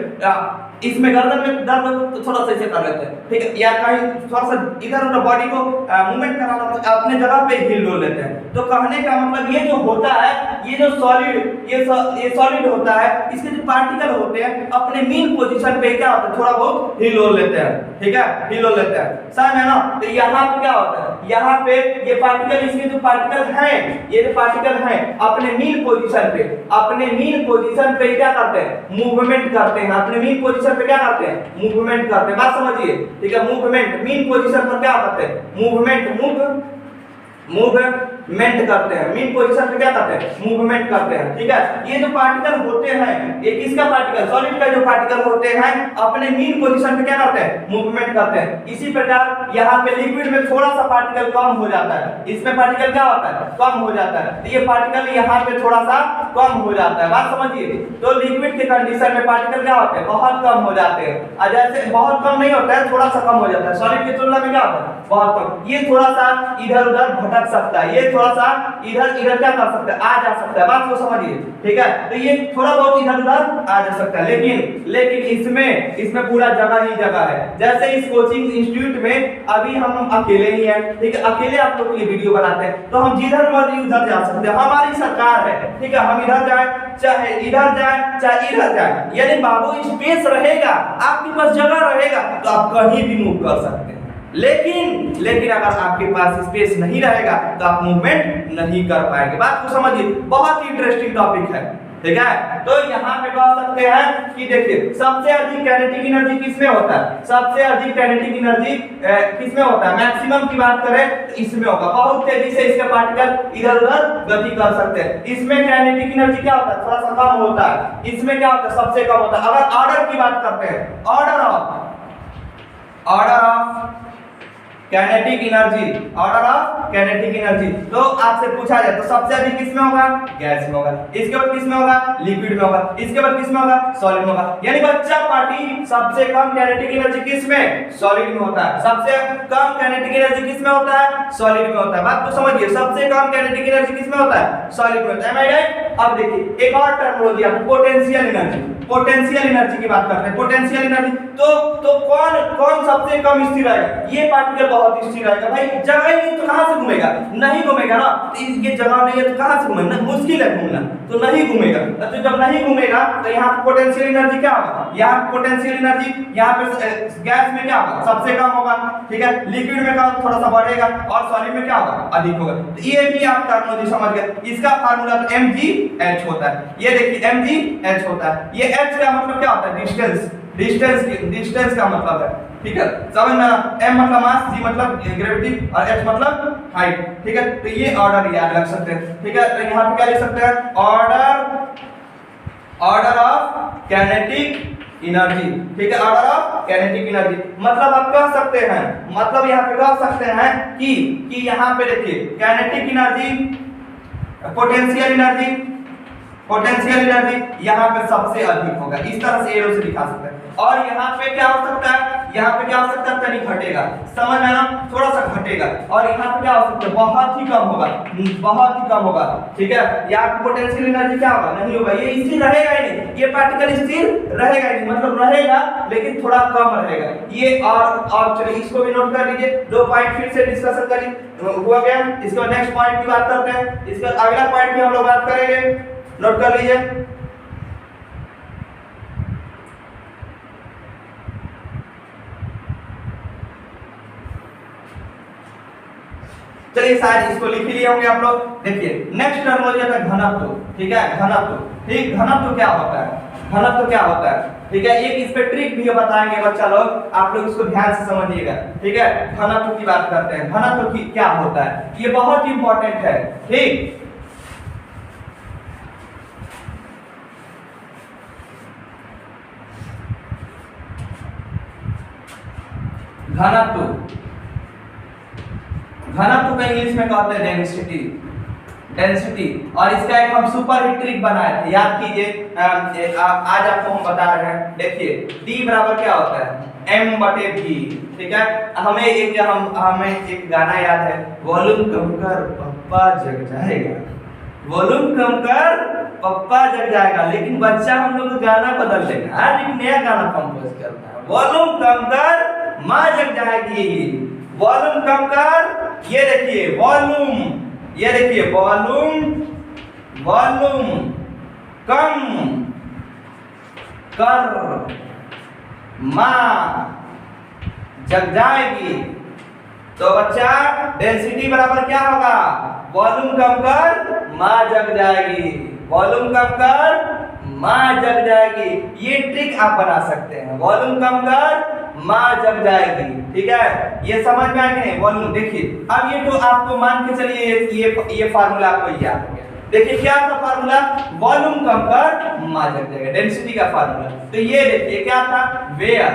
Speaker 1: इसमें गर्दन में दर्द हो तो थोड़ा सा ऐसे कर लेते हैं, ठीक है, या कहीं थोड़ा सा इधर उधर बॉडी को मूवमेंट कराना तो अपने जगह पे हिल डुल लेते हैं। तो कहने का मतलब ये जो होता है, ये जो सॉलिड होता है, इसके जो पार्टिकल होते हैं अपने मेन पोजीशन पे क्या होता है, थोड़ा बहुत हिल डुल लेते हैं, ठीक है, हिल डुल लेते हैं, समझ में ना। तो यहाँ पे क्या होता है, यहाँ पे ये पार्टिकल, इसके जो पार्टिकल हैं, ये जो पार्टिकल हैं अपने मेन पोजीशन पे क्या करते हैं, मूवमेंट करते हैं, अपने मेन पोजीशन पे क्या करते हैं, मूवमेंट करते हैं, बात समझिए, ठीक है। मूवमेंट मेन पोजीशन पर क्या करते हैं, मूवमेंट करते हैं, मेन पोजीशन पे क्या करते हैं, मूवमेंट करते हैं, ठीक है। ये जो पार्टिकल होते हैं, ये किसका पार्टिकल, सॉलिड का जो पार्टिकल होते हैं अपने मेन पोजीशन पे क्या करते हैं, मूवमेंट करते हैं। इसी प्रकार यहाँ पे लिक्विड में थोड़ा सा पार्टिकल कम हो जाता है, इसमें पार्टिकल क्या होता है, कम हो जाता है, तो ये पार्टिकल यहाँ पे थोड़ा सा कम हो जाता है, बात समझिए। तो लिक्विड के कंडीशन में पार्टिकल क्या होते हैं, बहुत कम हो जाते हैं, और जैसे बहुत कम नहीं होता है, थोड़ा सा कम हो जाता है, सॉलिड की तुलना में क्या होता है, बहुत कम। ये थोड़ा सा इधर उधर भटक सकता है, ये थोड़ा सा इधर क्या कर सकता है, आ जा सकता है, बात को समझिए, ठीक है। तो ये थोड़ा बहुत इधर उधर आ जा सकता है, लेकिन इसमें पूरा जगह ही जगह है। जैसे इस कोचिंग इंस्टीट्यूट में अभी हम अकेले ही हैं, ठीक है, अकेले आप लोगों के लिए वीडियो बनाते हैं, तो हम जिधर मर्जी उधर जा सकते हैं, हमारी सरकार है, ठीक है, हम इधर जाए चाहे इधर जाए, यानी बाबू स्पेस रहेगा, आपके पास जगह रहेगा तो आप कहीं भी मूव कर सकते हैं। लेकिन अगर आपके पास स्पेस नहीं रहेगा तो आप मूवमेंट नहीं कर पाएंगे, बात को समझिए, बहुत ही इंटरेस्टिंग टॉपिक है, ठीक है। तो यहाँ पे कह सकते हैं कि देखिए सबसे अधिक काइनेटिक एनर्जी किसमें होता है, सबसे अधिक काइनेटिक एनर्जी किसमें होता है, मैक्सिमम की बात करें तो इसमें होगा, बहुत तेजी से इसके पार्टिकल इधर उधर गति कर सकते हैं। इसमें काइनेटिक एनर्जी क्या होता है, थोड़ा सा कम होता है, इसमें क्या होता है, सबसे कम होता है। अगर ऑर्डर की बात करते हैं, ऑर्डर ऑफ काइनेटिक एनर्जी, तो आपसे पूछा जाए तो सबसे अधिक किसमें होगा, गैस में होगा, इसके बाद किसमें होगा, लिक्विड में होगा, इसके बाद किसमें होगा, सॉलिड में होगा। यानी बच्चा पार्टी सबसे कम काइनेटिक एनर्जी किसमें, सॉलिड में होता है, सबसे कम काइनेटिक एनर्जी किसमें होता है, सॉलिड में होता है, बात को समझिए, सबसे कम काइनेटिक एनर्जी किसमें होता है, सॉलिड में होता है, राइट। अब देखिए एक और टर्म बोल दिया, पोटेंशियल एनर्जी की बात करते हैं। पोटेंशियल एनर्जी तो कौन सबसे कम स्थिर रहेगा, ये पार्टिकल बहुत स्थिर रहेगा, भाई जगह ही नहीं तो कहां से घूमेगा, नहीं घूमेगा ना, तो ये जगह नहीं है तो कहां से घूमेगा, मुश्किल है घूमना, तो नहीं घूमेगा। तो जब नहीं घूमेगा तो यहाँ पोटेंशियल एनर्जी क्या होगा, यहाँ पोटेंशियल एनर्जी यहाँ पे गैस में क्या होगा, सबसे कम होगा, ठीक है, लिक्विड में थोड़ा सा बढ़ेगा और सॉलिड में क्या होगा, अधिक होगा। तो ये भी आप टर्मिनोलॉजी समझ गए, इसका फार्मूला तो mgh होता है, ये देखिए mgh होता है, ये h का मतलब क्या होता है, डिस्टेंस का मतलब है, ठीक है, समझ में, m मतलब मास, g मतलब ग्रेविटी और h मतलब हाइट, ठीक है। तो ये ऑर्डर याद रख सकते हैं, ठीक है। तो यहाँ पे क्या लिख सकते हैं, ऑर्डर ऑफ काइनेटिक एनर्जी, ठीक है, ऑर्डर ऑफ काइनेटिक एनर्जी, मतलब आप कह सकते हैं, मतलब यहाँ पे कह सकते हैं कि यहाँ पे देखिए kinetic energy, potential energy potential energy यहाँ पे सबसे अधिक होगा। इस तरह से एरो से दिखा सकते हैं। और यहाँ पे क्या हो सकता है, यहाँ पे क्या हो सकता है, तनिक घटेगा, समझ में ना, थोड़ा सा घटेगा। और यहाँ पे क्या हो सकता है, बहुत ही कम होगा, बहुत ही कम होगा, ठीक है। यहाँ पे पोटेंशियल एनर्जी क्या होगा, नहीं होगा, ये स्थिर रहेगा ही नहीं, ये पार्टिकल स्थिर रहेगा ही नहीं, मतलब रहेगा लेकिन थोड़ा कम रहेगा ये। और चलिए इसको भी नोट कर लीजिए, 2 पॉइंट फिर से डिस्कशन करिए, हुआ गया। इसके बाद नेक्स्ट पॉइंट की बात करते हैं, इसका अगला पॉइंट भी हम लोग बात करेंगे, नोट कर लीजिए। चलिए शायद इसको लिख लिए होंगे आप लोग। देखिए नेक्स्ट टर्म हो जाता है घनत्व, ठीक है, घनत्व। ठीक, घनत्व क्या होता है, घनत्व क्या होता है, ठीक है। एक इस पे ट्रिक भी बताएंगे बच्चा लोग, आप लोग इसको ध्यान से समझिएगा, ठीक है। घनत्व की बात करते हैं, घनत्व की क्या होता है, ये बहुत इंपॉर्टेंट है, ठीक। घनत्व, घनत्व को इंग्लिश में कहते हैं डेंसिटी, डेंसिटी। और इसका एक हम सुपर हिट ट्रिक बनाए थे, याद कीजिए। आज आपको हम बता रहे हैं, देखिए D बराबर क्या होता है, M/V, ठीक है। हमें एक गाना याद है, वॉल्यूम कम कर पप्पा जग जाएगा, वॉल्यूम कम कर पप्पा जग जाएगा। लेकिन बच्चा हम लोग गाना बदल देगा, आज एक नया गाना कंपोज करता है, वॉल्यूम कम कर माँ जग जाएगी, वॉल्यूम कम कर। ये देखिए वॉल्यूम, ये देखिए वॉल्यूम, वॉल्यूम कम कर माँ जग जाएगी। तो बच्चा डेंसिटी बराबर क्या होगा, वॉल्यूम कम कर माँ जग जाएगी, वॉल्यूम कम कर माँ जग जाएगी। ये ट्रिक आप बना सकते हैं, वॉल्यूम कम कर माँ जग जाएगी, ठीक है। ये समझ में आया कि नहीं, वॉल्यूम। देखिए अब ये तो आपको मान के चलिए ये फार्मूला आपको याद हो गया। देखिए क्या था फार्मूला, वॉल्यूम कम कर माँ जग जाएगा, डेंसिटी का फार्मूला। तो ये देखिए क्या था, वेयर,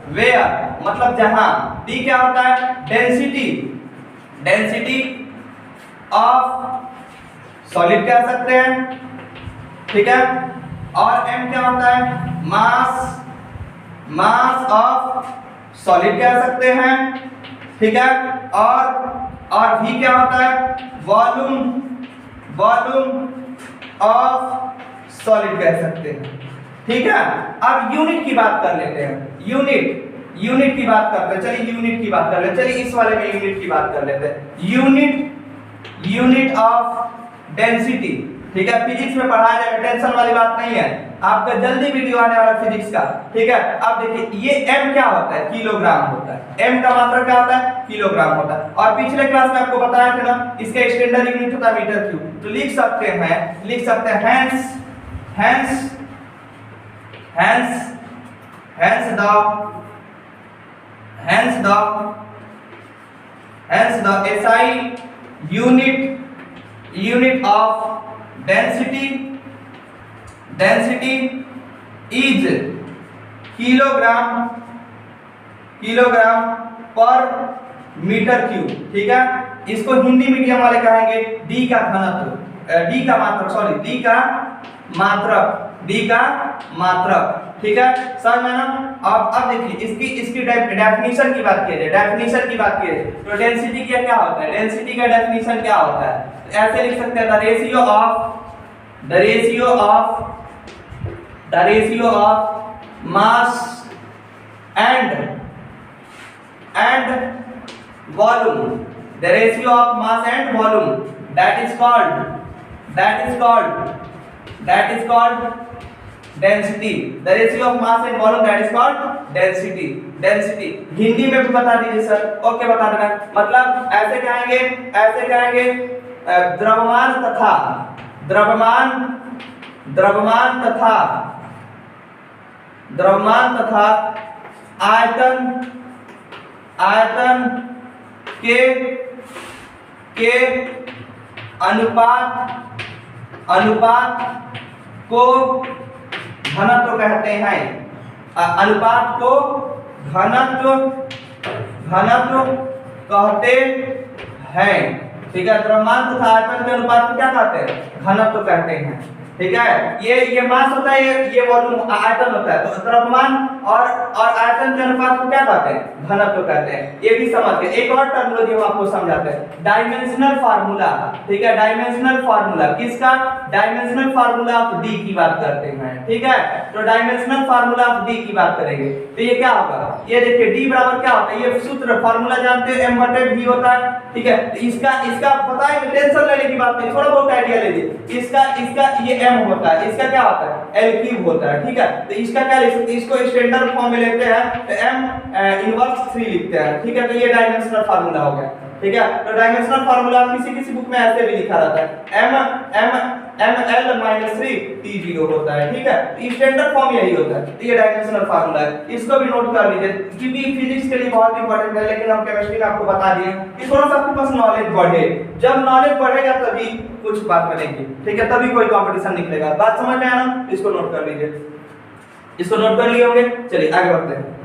Speaker 1: वेयर मतलब जहां। डी क्या होता है, डेंसिटी, डेंसिटी ऑफ सॉलिड कह सकते हैं, ठीक है। और एम क्या होता है, मास, मास ऑफ सॉलिड कह सकते हैं, ठीक है। और भी क्या होता है, वॉल्यूम, वॉल्यूम ऑफ सॉलिड कह सकते हैं, ठीक है। अब यूनिट की बात कर लेते हैं, यूनिट, यूनिट की बात करते हैं। चलिए यूनिट की बात कर लेते हैं, चलिए इस वाले में यूनिट की बात कर लेते हैं। यूनिट, यूनिट ऑफ डेंसिटी, ठीक है। फिजिक्स में पढ़ाया जाएगा, टेंशन वाली बात नहीं है, आपका जल्दी वीडियो आने वाला फिजिक्स का, ठीक है। अब देखिए ये m क्या होता है, किलोग्राम होता है, m का मात्रक क्या होता है, किलोग्राम होता है। और पिछले क्लास में आपको बताया था ना, इसका स्टैंडर्ड यूनिट होता है मीटर क्यूब। तो लिख सकते हैं hence, hence, hence, hence the SI unit of density, density is kilogram, kilogram पर मीटर क्यूब, ठीक है। इसको हिंदी मीडियम वाले कहेंगे डी का घनत्व, डी का मात्रक, सॉरी डी का मात्रक, डी का मात्रक, ठीक है, समझ में ना। अब देखिए इसकी डेफिनेशन की बात किए, डेफिनेशन की बात किए तो डेंसिटी का क्या होता है, डेंसिटी का डेफिनेशन क्या होता है, ऐसे लिख सकते हैं, the ratio of mass and volume, the ratio of mass and volume, that is called density, the ratio of mass and volume, that is called density, density। Hindi में भी बता दीजिए सर, ओके बता देना। मतलब ऐसे कहेंगे द्रव्यमान तथा, द्रव्यमान तथा आयतन के अनुपात को घनत्व कहते हैं, अनुपात को घनत्व कहते हैं, ठीक है। द्रव्यमान तथा आयतन के अनुपात को क्या कहते हैं, घनत्व कहते हैं, ठीक है, ये मास होता है, ये वॉल्यूम आयतन होता है। तो द्रव्यमान और आयतन के अनुपात को क्या कहते हैं? घनत्व कहते हैं। ये भी समझ गए। एक और टर्मिनोलॉजी हम आपको समझाते हैं, डायमेंशनल फार्मूला। ठीक है, डायमेंशनल फार्मूला किसका? डायमेंशनल फार्मूला ऑफ डी की बात करते हैं। ठीक है, तो डायमेंशनल फार्मूला ऑफ डी की बात करेंगे तो ये क्या होगा? ये देखिए डी बराबर क्या होता है, ये सूत्र फार्मूला जानते हैं, m बटे v होता है। ठीक है, तो इसका पता है, टेंशन लेने की बात नहीं, थोड़ा बहुत आइडिया ले लीजिए। इसका ये m होता है, इसका क्या होता है? l क्यूब होता है। ठीक है, तो इसका क्या लिख सकते हैं? इसको स्टैंडर्ड फॉर्म में लेते हैं तो m इनवर्स 3 लिखते हैं। ठीक है, तो ये डायमेंशनल फार्मूला हो गया। ठीक है, तो डायमेंशनल फार्मूला किसी बुक में ऐसे भी लिखा रहता है, ml-3 t0 होता है। ठीक है, तो स्टैंडर्ड फॉर्म यही होता है। तो ये डायमेंशनल फार्मूला है, इसको भी नोट कर लीजिए क्योंकि फिजिक्स के लिए बहुत इंपॉर्टेंट है, लेकिन हम केमिस्ट्री में आपको बता दिए कि थोड़ा सा आपके पास नॉलेज बढ़े। जब नॉलेज बढ़ेगा तभी कुछ बात बनेगी। ठीक है, तभी कोई कंपटीशन निकलेगा। बात समझ में आया ना? इसको नोट कर लीजिए, इसको नोट कर लिए होंगे। चलिए आगे बढ़ते हैं।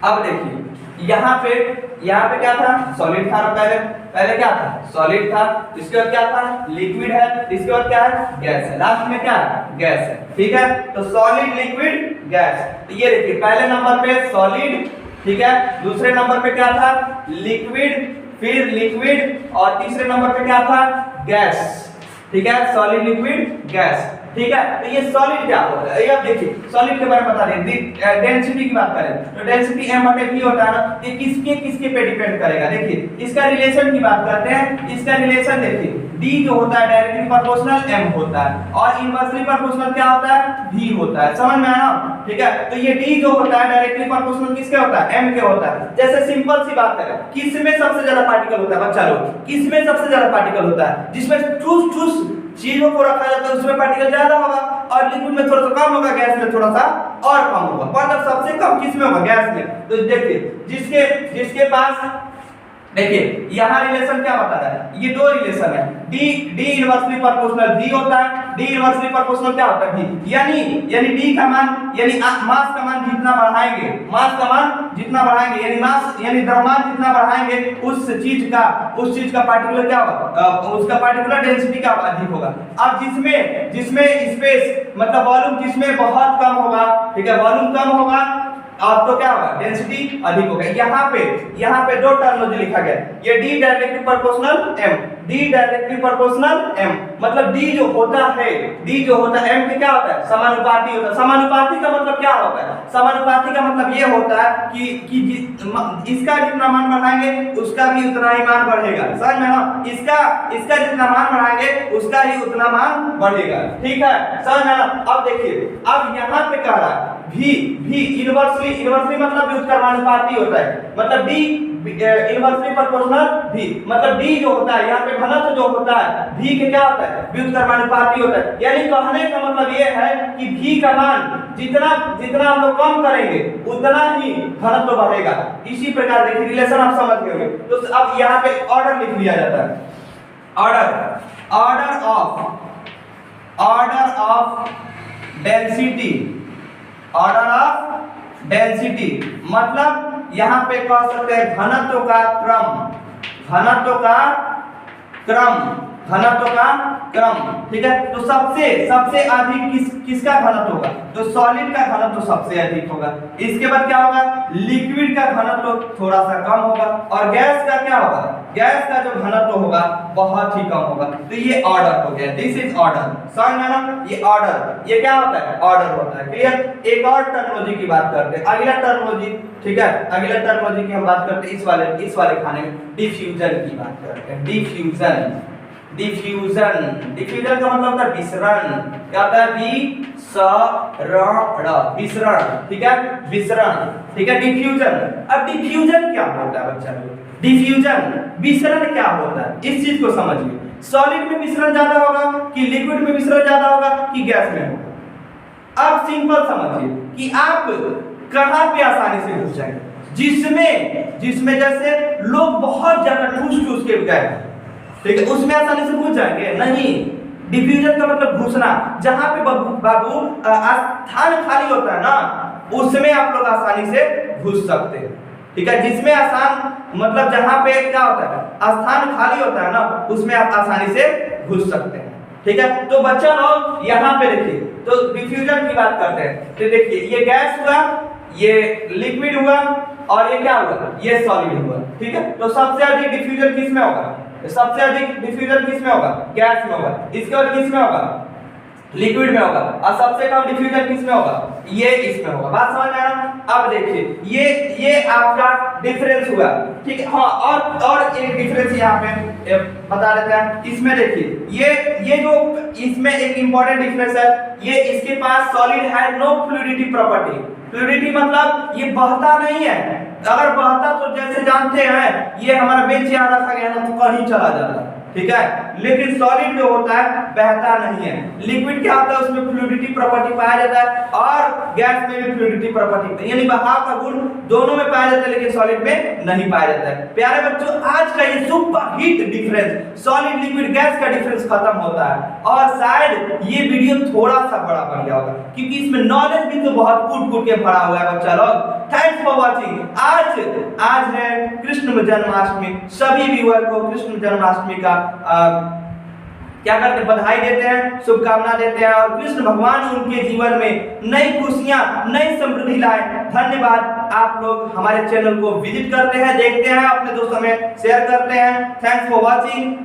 Speaker 1: अब देखिए यहाँ पे क्या था? सॉलिड था ना, पहले क्या था? सॉलिड था, इसके बाद क्या था? लिक्विड है, इसके बाद क्या है? गैस है, लास्ट में क्या है? गैस है। ठीक है, तो सॉलिड, लिक्विड, गैस। तो ये देखिए पहले नंबर पे सॉलिड, ठीक है, दूसरे नंबर पे क्या था? लिक्विड, फिर लिक्विड, और तीसरे नंबर पे क्या था? गैस। ठीक है, सॉलिड, लिक्विड, गैस। ठीक है, तो ये सॉलिड क्या होता है? ये आप देखिए सॉलिड के बारे में बता दें। डेंसिटी की बात करें तो डेंसिटी m बटे v होता है ना, ये किसके पे डिपेंड करेगा? देखिए इसका रिलेशन की बात करते हैं। इसका रिलेशन देखिए d जो होता है डायरेक्टली प्रोपोर्शनल m होता है, और इनवर्सली प्रोपोर्शनल क्या होता है? v होता है। समझ में आया? ठीक है, तो ये d जो होता है डायरेक्टली प्रोपोर्शनल किसके होता है? m के होता है। जैसे सिंपल सी बात है, किसमें सबसे ज्यादा पार्टिकल होता है बच्चा लोग? किसमें सबसे ज्यादा पार्टिकल होता है? जिसमें ठूस चीजों को रखा जाता है उसमें पार्टिकल ज्यादा होगा, और लिक्विड में थोड़ा सा कम होगा, गैस में थोड़ा सा और कम होगा। मतलब सबसे कम किस में होगा? गैस में। तो देखिए जिसके पास देखिए यहाँ रिलेशन क्या बता रहा है? ये दो रिलेशन है, d इनवर्सली प्रोपोर्शनल v होता है, d इनवर्सली प्रोपोर्शनल क्या होता है? v। यानी d का मान, यानी मास का मान जितना बढ़ाएंगे, यानी मास यानी द्रव्यमान जितना बढ़ाएंगे उस चीज का पार्टिकुलर क्या होगा? उसका पार्टिकुलर डेंसिटी क्या अधिक होगा। अब जिसमें स्पेस मतलब वॉल्यूम जिसमें बहुत कम होगा, ठीक है, वॉल्यूम कम होगा, अब तो क्या होगा? डेंसिटी अधिक होगा। यहाँ पे दो टर्मिनोलॉजी लिखा गया, ये d डायरेक्टली प्रोपोर्शनल m, मतलब d जो होता है m के क्या होता है? समानुपाती होता है। समानुपाती का मतलब क्या होता है? समानुपाती का मतलब ये होता है कि इसका जितना मान बढ़ाएंगे उसका भी उतना ही मान बढ़ेगा। समझ में ना? इसका जितना मान बढ़ाएंगे उसका ही उतना मान बढ़ेगा। ठीक है, समझ में ना? अब देखिए, अब यहाँ पे कह रहा है v इनवर्सली मतलब व्युत्क्रमानुपाती होता है, मतलब d इनवर्सली प्रोपोर्शनल v, मतलब d जो होता है यहाँ पे घनत्व जो होता है v के क्या होता है? व्युत्क्रमानुपाती होता है। यानी कहने का मतलब ये है कि v का मान जितना हम लोग कम करेंगे उतना ही घनत्व बढ़ेगा। इसी प्रकार देखिए रिलेशन आप समझ गए होंगे। तो अब यहाँ पे ऑर्डर लिख लिया जाता है, ऑर्डर ऑफ डेंसिटी, मतलब यहाँ पे कह सकते हैं घनत्व का क्रम। ठीक है, तो सबसे अधिक किसका घनत्व होगा? तो सॉलिड का घनत्व सबसे अधिक होगा। इसके बाद क्या होगा? लिक्विड का घनत्व थोड़ा सा कम होगा, और गैस का क्या होगा? गैस का जो घनत्व होगा बहुत ही कम होगा। तो ये ऑर्डर हो गया, दिस इज ऑर्डर। समझ में ना? ये ऑर्डर, ये क्या होता है? ऑर्डर होता है। क्लियर? एक और टर्मिनोलॉजी की बात करते हैं, अगला टर्मिनोलॉजी। ठीक है, अगला टर्मिनोलॉजी की हम बात करते हैं इस वाले खाने में डिफ्यूजन की बात करते हैं। डिफ्यूजन का मतलब होता है विसरण। क्या होता है? विसरण। ठीक है, विसरण। ठीक है, डिफ्यूजन। अब डिफ्यूजन क्या होता है बच्चा लोग? विसरण क्या होता है? इस चीज को समझिए। सॉलिड में विसरण ज्यादा होगा कि लिक्विड में विसरण ज्यादा होगा कि गैस में होगा? अब सिंपल समझिए कि आप कहां पे आसानी से घुस जाएंगे, जिसमें जैसे लोग बहुत ज्यादा ठूस के गए, ठीक है, उसमें आसानी से घुस जाएंगे नहीं। डिफ्यूजन का मतलब घुसना, जहां पे बाबू स्थान खाली होता है ना, उसमें आप लोग आसानी से घुस सकते हैं, ठीक है। जिसमें आसान मतलब जहां पे क्या होता है, स्थान खाली होता है ना, उसमें आप आसानी से घुस सकते हैं, ठीक है। तो बच्चा लोग यहाँ पे देखिए, तो डिफ्यूजन की बात करते हैं, तो देखिए ये गैस हुआ, ये लिक्विड हुआ, और ये क्या हुआ, ये सॉलिड हुआ, ठीक है। तो सबसे अधिक डिफ्यूजन किस में होगा, सबसे अधिक डिफ्यूजन किस में होगा, गैस में होगा। इसके बाद किस में होगा, लिक्विड में होगा। और सबसे कम डिफ्यूजन किस में होगा, ये इसमें होगा। बात समझ में आ रहा। अब देखिए ये आपका डिफरेंस हुआ, ठीक है। हाँ, और एक डिफरेंस यहाँ पे बता देते हैं। इसमें देखिए ये जो इसमें एक इंपॉर्टेंट डिफरेंस है, ये इसके पास सॉलिड है नो फ्लूइडिटी प्रॉपर्टी। फ्लूइडिटी मतलब ये बहता नहीं है, अगर बहता तो जैसे जानते हैं ये हमारा बेंच यहाँ रखा गया ना, तो कहीं चला जाता है, ठीक है। लेकिन सॉलिड जो होता है बहता नहीं है। लिक्विड क्या होता है, उसमें फ्लूइडिटी प्रॉपर्टी पाया जाता है, और गैस में भी फ्लूइडिटी प्रॉपर्टी, यानी बहाव का गुण दोनों में पाया जाता है, लेकिन सॉलिड में नहीं पाया जाता है। प्यारे बच्चों, आज का ये super heat difference, solid liquid gas का डिफरेंस खत्म होता है, और शायद ये वीडियो थोड़ा सा बड़ा बन गया होगा, क्योंकि इसमें नॉलेज भी तो बहुत कूट के भरा हुआ है बच्चा लोग। Thanks for watching. आज है कृष्ण जन्माष्टमी, सभी व्यूअर को कृष्ण जन्माष्टमी का क्या करते हैं, बधाई देते हैं, शुभकामना देते हैं, और कृष्ण भगवान उनके जीवन में नई खुशियां, नई समृद्धि लाए। धन्यवाद। आप लोग हमारे चैनल को विजिट करते हैं, देखते हैं, अपने दोस्तों में शेयर करते हैं। Thanks for watching.